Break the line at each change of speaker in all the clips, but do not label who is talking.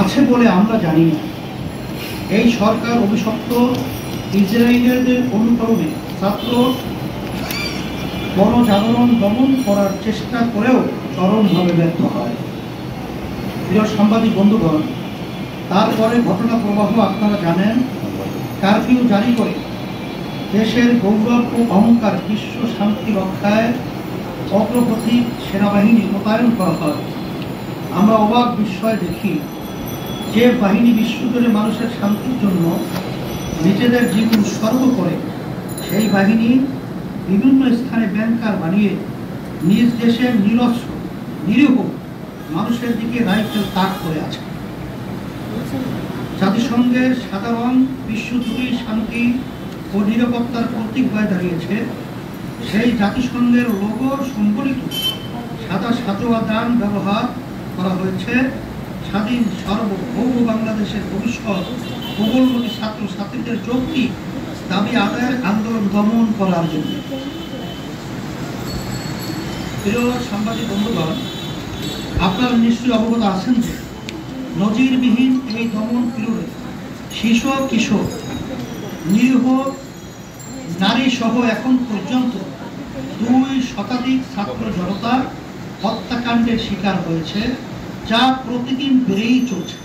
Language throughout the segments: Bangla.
আছে বলে আমরা জানি না। এই সরকার অভিশপ্ত ইসরায়েলিদের অনুকরণে ছাত্র গণজাগরণ দমন করার চেষ্টা করেও চরমভাবে ব্যর্থ হয়। প্রিয় সাংবাদিক বন্ধুগণ, তারপরে ঘটনা প্রবাহ আপনারা জানেন। কারফিউ জারি করে দেশের গৌরব ও অহংকার বিশ্ব শান্তি রক্ষায় অগ্রগতি সেনাবাহিনী মোতায়েন করা হয়। আমরা অবাক বিস্ময় দেখি যে বাহিনী বিশ্বজুড়ে মানুষের শান্তির জন্য নিজেদের জীবন উৎসর্গ করে, সেই বাহিনী বিভিন্ন স্থানে ব্যাংকার বানিয়ে নিজ দেশের নিরস্ত্র নিরীহ মানুষের দিকে রাইফেল তাক করে আছে। জাতিসংঘের সাধারণ বিশ্বজুড়ে শান্তি ও নিরাপত্তার প্রতীক হয়ে দাঁড়িয়েছে সেই জাতিসংঘের লোগো সম্বলিত সাদা সাজোয়া দান ব্যবহার করা হয়েছে স্বাধীন সার্বভৌম বাংলাদেশের ভবিষ্যৎ প্রবলমতী ছাত্র ছাত্রীদের যৌক্তিক দাবি আদায়ের আন্দোলন দমন করার জন্য। প্রিয় সাংবাদিক বন্ধুগণ, আপনারা নিশ্চয়ই অবগত আছেন যে নজিরবিহীন এই দমন পিরিয়ডে শিশু কিশোর নিরীহ নারী সহ এখন পর্যন্ত 2 শতাধিক ছাত্র জনতা হত্যাকাণ্ডের শিকার হয়েছে, যা প্রতিদিন বেড়েই চলছে।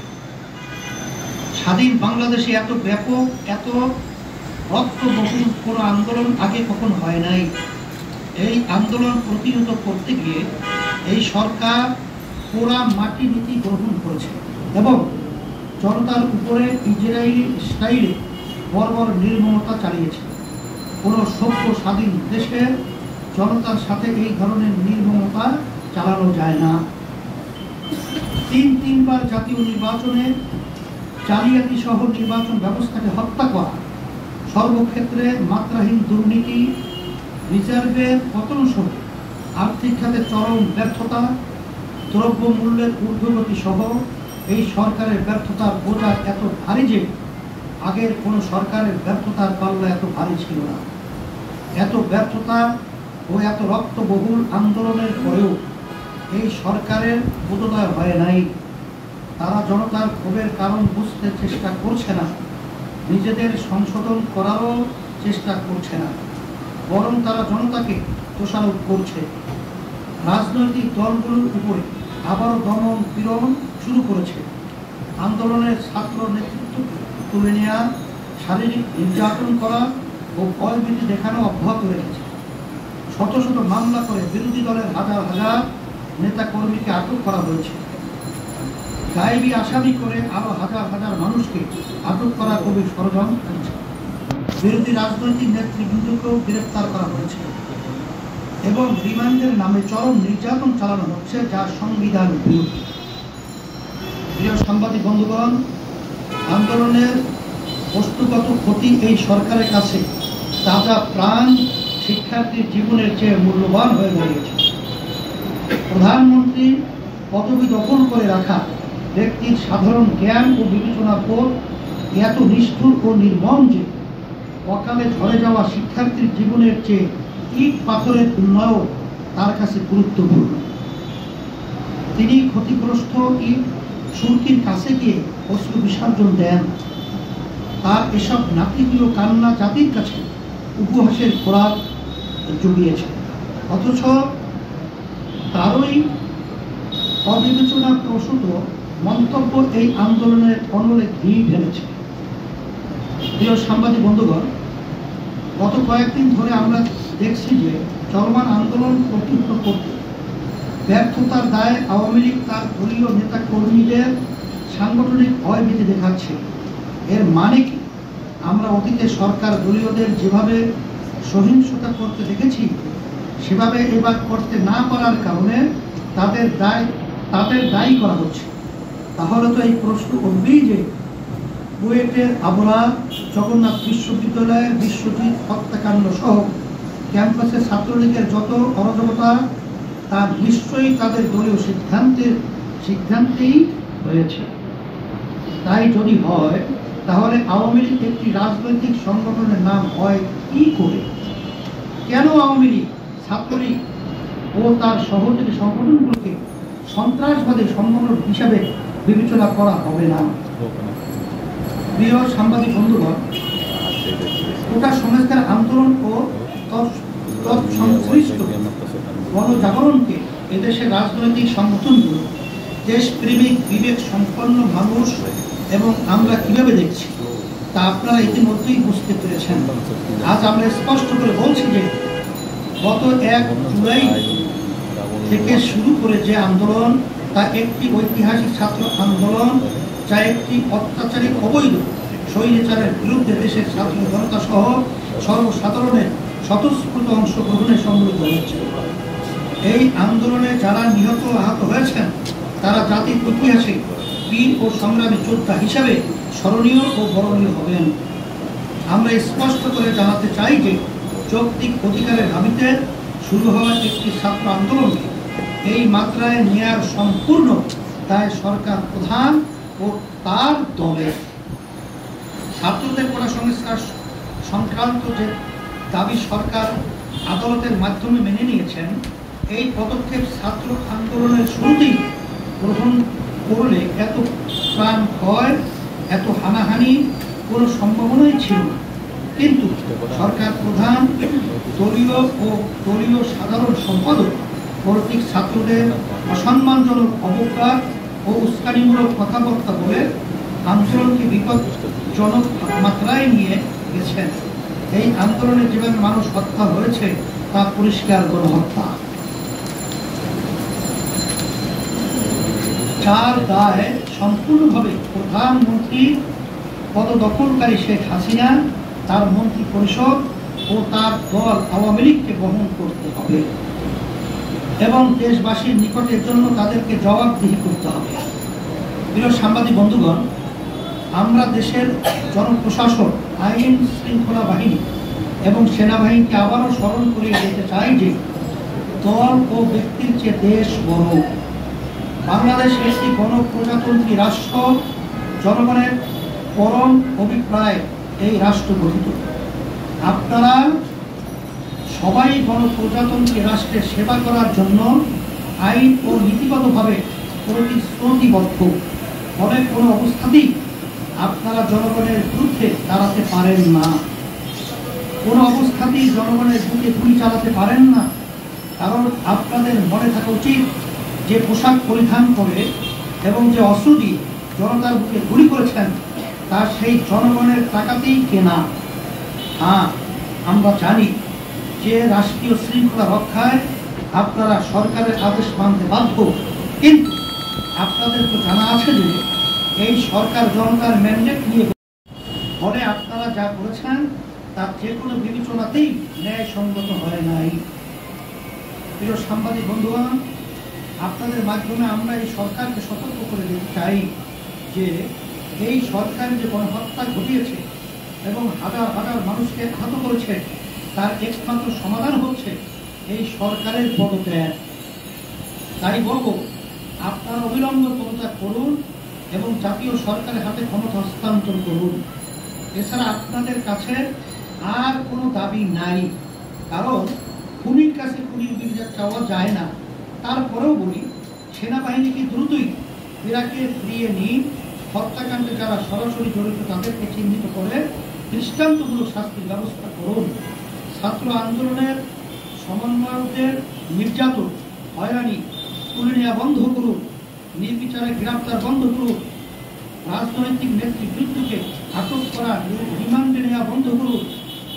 স্বাধীন বাংলাদেশে এত ব্যাপক, এত রক্তবহুল কোনো আন্দোলন আগে কখনো হয় নাই। এই আন্দোলন প্রতিহত করতে গিয়ে এই সরকার পোড়া মাটি নীতি গ্রহণ করেছে এবং জনতার উপরে ইসরায়েলি স্টাইলে বর্বর নির্মমতা চালিয়েছে। কোনো সভ্য স্বাধীন দেশের জনতার সাথে এই ধরনের নির্মমতা চালানো যায় না। 3বার জাতীয় নির্বাচনে জালিয়াতি সহ নির্বাচন ব্যবস্থাকে হত্যা করা, সর্বক্ষেত্রে মাত্রাহীন দুর্নীতি, রিজার্ভের পতন সহ আর্থিক খাতে চরম ব্যর্থতা, দ্রব্য মূল্যের ঊর্ধ্বগতি সহ এই সরকারের ব্যর্থতার বোঝা এত ভারী যে আগের কোনো সরকারের ব্যর্থতার পাল্লা এত ভারী ছিল না। এত ব্যর্থতা ও এত রক্তবহুল আন্দোলনের পরেও এই সরকারের বোধোদয় হয় নাই। তারা জনতার ক্ষোভের কারণ বুঝতে চেষ্টা করছে না, নিজেদের সংশোধন করারও চেষ্টা করছে না, বরং তারা জনতাকে দোষারোপ করছে। রাজনৈতিক দলগুলোর উপরে আবারও দমন পীড়ন শুরু করেছে। আন্দোলনের ছাত্র নেতৃত্ব তুলে নেওয়া, শারীরিক নির্যাতন করা ও ভয়ভীতি দেখানো অব্যাহত রেখেছে। শত শত মামলা করে বিরোধী দলের হাজার হাজার নেতা কর্মীকে আটক করা হয়েছে। গায়েবী আসামি করে আরো হাজার হাজার মানুষকে আটক করার গভীর ষড়যন্ত্র চলছে। বিরোধী রাজনৈতিক নেতৃবৃন্দকেও গ্রেফতার করা হয়েছে এবং রিমান্ডের নামে চরম নির্যাতন চালানো হচ্ছে, যা সংবিধান বিরোধী। প্রিয় সাংবাদিক বন্ধুগণ, আন্দোলনের বস্তুগত ক্ষতি এই সরকারের কাছে তাজা প্রাণ শিক্ষার্থীর জীবনের চেয়ে মূল্যবান হয়ে দাঁড়িয়েছে। প্রধানমন্ত্রী পদবি দখল করে রাখা ব্যক্তির সাধারণ জ্ঞান ও বিবেচনার পর এত নিষ্ঠুর ও নির্মম যে অকালে ঝরে যাওয়া শিক্ষার্থীর জীবনের চেয়ে ইট পাথরের উন্নয়ন তার কাছে গুরুত্বপূর্ণ। তিনি ক্ষতিগ্রস্ত ইট সুরকির কাছে গিয়ে অশ্রু বিসর্জন দেন। তার এসব নাতিপ্রিয় কান্না জাতির কাছে উপহাসের খোরাক জুগিয়েছে, অথচ তারই অবিবেচনা প্রসূত মন্তব্য এই আন্দোলনের অনলে ঘি ঢেলেছে। প্রিয় সাংবাদিক বন্ধুগণ, গত কয়েকদিন ধরে আমরা দেখছি যে চলমান আন্দোলন প্রতিহত করতে ব্যর্থতার দায়ে আওয়ামী লীগ তার দলীয় নেতা কর্মীদের সাংগঠনিক ভয়ভীতি দেখাচ্ছে। এর মানে কি? আমরা অতীতে সরকার দলীয়দের যেভাবে সহিংসতা করতে দেখেছি, সেভাবে এবার করতে না পারার কারণে তাদের দায়ী করা হচ্ছে। তাহলে তো এই প্রশ্ন উঠবেই যে বুয়েটের আবরা, জগন্নাথ বিশ্ববিদ্যালয়ের বিশ্বজিৎ হত্যাকাণ্ড সহ ক্যাম্পাসে ছাত্রলীগের যত অরাজকতা, তা নিশ্চয়ই তাদের দলীয় সিদ্ধান্তেই হয়েছে। তাই যদি হয়, তাহলে আওয়ামী লীগ একটি রাজনৈতিক সংগঠনের নাম হয় কি করে? কেন আওয়ামী লীগ, ছাত্রলীগ ও তার সহযোগী সংগঠনগুলোকে সন্ত্রাসবাদী সংগঠন হিসাবে বিবেচনা করা হবে না। প্রিয় সাংবাদিক বন্ধুগণ, কোটা সংস্কার আন্দোলন ও তৎসংশ্লিষ্ট গণজাগরণকে এদেশের রাজনৈতিক সংগঠনগুলো, দেশপ্রেমিক বিবেক সম্পন্ন মানুষ এবং আমরা কিভাবে দেখছি তা আপনারা ইতিমধ্যেই বুঝতে পেরেছেন। আজ আমরা স্পষ্ট করে বলছি যে গত 1 জুলাই থেকে শুরু করে যে আন্দোলন, তা একটি ঐতিহাসিক ছাত্র আন্দোলন, যা একটি অত্যাচারী অবৈধ স্বৈরাচারের বিরুদ্ধে দেশের ছাত্র জনতা সহ সর্বসাধারণের স্বতঃস্ফূর্ত অংশগ্রহণে সম্মিলিত হয়েছে। এই আন্দোলনে যারা নিহত আহত হয়েছেন তারা জাতির ইতিহাসে বীর ও সংগ্রামী যোদ্ধা হিসাবে স্মরণীয় ও বরণীয় হবেন। আমরা স্পষ্ট করে জানাতে চাই যে যৌক্তিক অধিকারের দাবিতে শুরু হওয়া একটি ছাত্র আন্দোলনকে এই মাত্রায় নেয়ার সম্পূর্ণ দায় সরকার প্রধান ও তার দলের। ছাত্রদের কোটা সংস্কার সংক্রান্ত যে দাবি সরকার আদালতের মাধ্যমে মেনে নিয়েছেন, এই পদক্ষেপ ছাত্র আন্দোলনের শুরুতেই গ্রহণ করলে এত প্রাণ ক্ষয়, এত হানাহানি কোনো সম্ভাবনাই ছিল না। কিন্তু সরকার প্রধান, দলীয় সাধারণ সম্পাদক কর্তৃক ছাত্রদের অসম্মানজনক অবজ্ঞা ও উস্কানিমূলক কথাবার্তা বলে আন্দোলনকে বিপজ্জনক মাত্রায় নিয়ে গেছেন। এই আন্দোলনে যেভাবে মানুষ হত্যা হয়েছে তা পরিষ্কার গণহত্যা, যার দায় সম্পূর্ণভাবে প্রধানমন্ত্রী পদদখলকারী শেখ হাসিনা, তার মন্ত্রী পরিষদ ও তার দল আওয়ামী লীগকে বহন করতে হবে এবং দেশবাসীর নিকটের জন্য তাদেরকে জবাবদিহি করতে হবে। প্রিয় সাংবাদিক বন্ধুগণ, আমরা দেশের জনপ্রশাসন, আইন শৃঙ্খলা বাহিনী এবং সেনাবাহিনীকে আবারও স্মরণ করিয়ে দিতে চাই যে দল ও ব্যক্তির চেয়ে দেশ বড়। বাংলাদেশ একটি গণপ্রজাতন্ত্রী রাষ্ট্র, জনগণের পরম অভিপ্রায় এই রাষ্ট্র গঠিত। আপনারা সবাই গণপ্রজাতন্ত্রী রাষ্ট্রের সেবা করার জন্য আইন ও নীতিগতভাবে প্রতিশ্রুতিবদ্ধ। ফলে কোনো অবস্থাতেই আপনারা জনগণের বিরুদ্ধে দাঁড়াতে পারেন না, কোনো অবস্থাতেই জনগণের বুকে গুলি চালাতে পারেন না। কারণ আপনাদের মনে থাকা উচিত, যে পোশাক পরিধান করে এবং যে অস্ত্র দিয়ে জনতার বুকে গুলি করেছেন তা সেই জনগণের টাকাতেই কেনা। হ্যাঁ, আমরা জানি যে রাষ্ট্রীয় শৃঙ্খলা রক্ষায় আপনারা সরকারের আদেশ মানতে বাধ্য, কিন্তু আপনাদের তো জানা আছে যে এই সরকার জনতার ম্যান্ডেট নিয়ে, ফলে আপনারা যা করেছেন তার যে কোনো বিবেচনাতেই ন্যায়সঙ্গত হয় নাই। প্রিয় সাংবাদিক বন্ধুগণ, আপনাদের মাধ্যমে আমরা এই সরকারকে সতর্ক করে দিতে চাই যে এই সরকার যে গণহত্যা ঘটিয়েছে এবং হাজার হাজার মানুষকে আহত করেছে, তার একমাত্র সমাধান হচ্ছে এই সরকারের পদত্যাগ। তাই বলবো, আপনারা অবিলম্বে পদত্যাগ করুন এবং জাতীয় সরকারের হাতে ক্ষমতা হস্তান্তর করুন। এছাড়া আপনাদের কাছে আর কোনো দাবি নাই, কারণ খুনির কাছে খুনির বিচার চাওয়া যায় না। তারপরেও বলি, সেনাবাহিনীকে দ্রুতই ইরাকে ফিরিয়ে নিন, হত্যাকাণ্ডে যারা সরাসরি জড়িত তাদেরকে চিহ্নিত করে দৃষ্টান্তমূলক শাস্তির ব্যবস্থা করুন। ছাত্র আন্দোলনের সমন্বয়কদের নির্যাতন, হয়রানি তুলে নেওয়া বন্ধ করুন, নির্বিচারে গ্রেপ্তার বন্ধ করুন, রাজনৈতিক নেতৃবৃন্দকে আটক করা, রিমান্ডে নেওয়া বন্ধ করুন,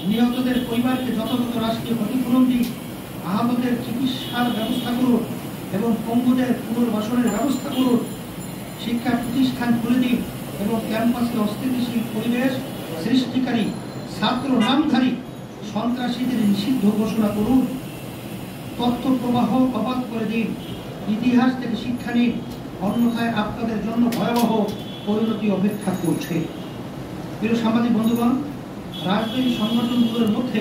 নিহতদের পরিবারকে যথাযথ রাষ্ট্রীয় ক্ষতিপূরণ দিন, আহতদের চিকিৎসার ব্যবস্থা করুন এবং পঙ্গুদের পুনর্বাসনের ব্যবস্থা করুন। শিক্ষা প্রতিষ্ঠান খুলে দিন এবং ক্যাম্পাসে অস্থিতিশীল পরিবেশ সৃষ্টিকারী ছাত্র নামধারী সন্ত্রাসীদের নিষিদ্ধ ঘোষণা করুন। তথ্য প্রবাহ অবাধ করে দিন, ইতিহাস থেকে শিক্ষা নিন, অন্যথায় আপনাদের জন্য ভয়াবহ পরিণতি অপেক্ষা করছে। প্রিয় সাংবাদিক বন্ধুগণ, রাজনৈতিক সংগঠনগুলোর মধ্যে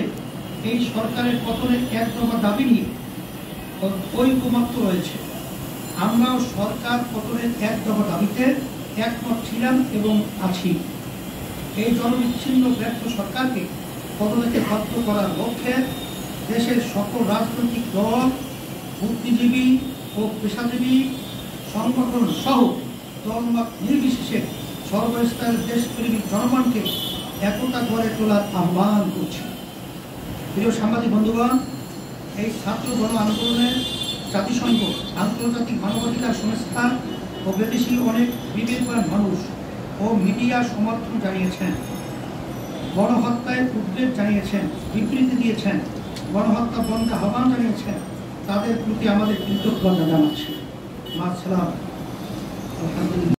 এই সরকারের পতনের এক দফা দাবি নিয়ে ঐকমত্য রয়েছে। আমরাও সরকার পতনের এক দফা দাবিতে একমত ছিলাম এবং আছি। এই জনবিচ্ছিন্ন ব্যর্থ সরকারকে পদত্যাগে বাধ্য করার লক্ষ্যে দেশের সকল রাজনৈতিক দল, বুদ্ধিজীবী ও পেশাজীবী সংগঠন সহ দলমত নির্বিশেষে সর্বস্তরের দেশপ্রেমী জনগণকে একতা গড়ে তোলার আহ্বান করছি। প্রিয় সাংবাদিক বন্ধুগণ, এই ছাত্র গণ আন্দোলনে জাতিসংঘ, আন্তর্জাতিক মানবাধিকার সংস্থা ও বিদেশি অনেক বিবেকবান মানুষ ও মিডিয়া সমর্থন জানিয়েছেন, গণহত্যায় উদ্বেগ জানিয়েছেন, বিবৃতি দিয়েছেন, গণহত্যা বন্ধে আহ্বান জানিয়েছেন। তাদের প্রতি আমাদের কৃতজ্ঞতা জানাচ্ছি। মা সালাম। আলহামদুলিল্লাহ।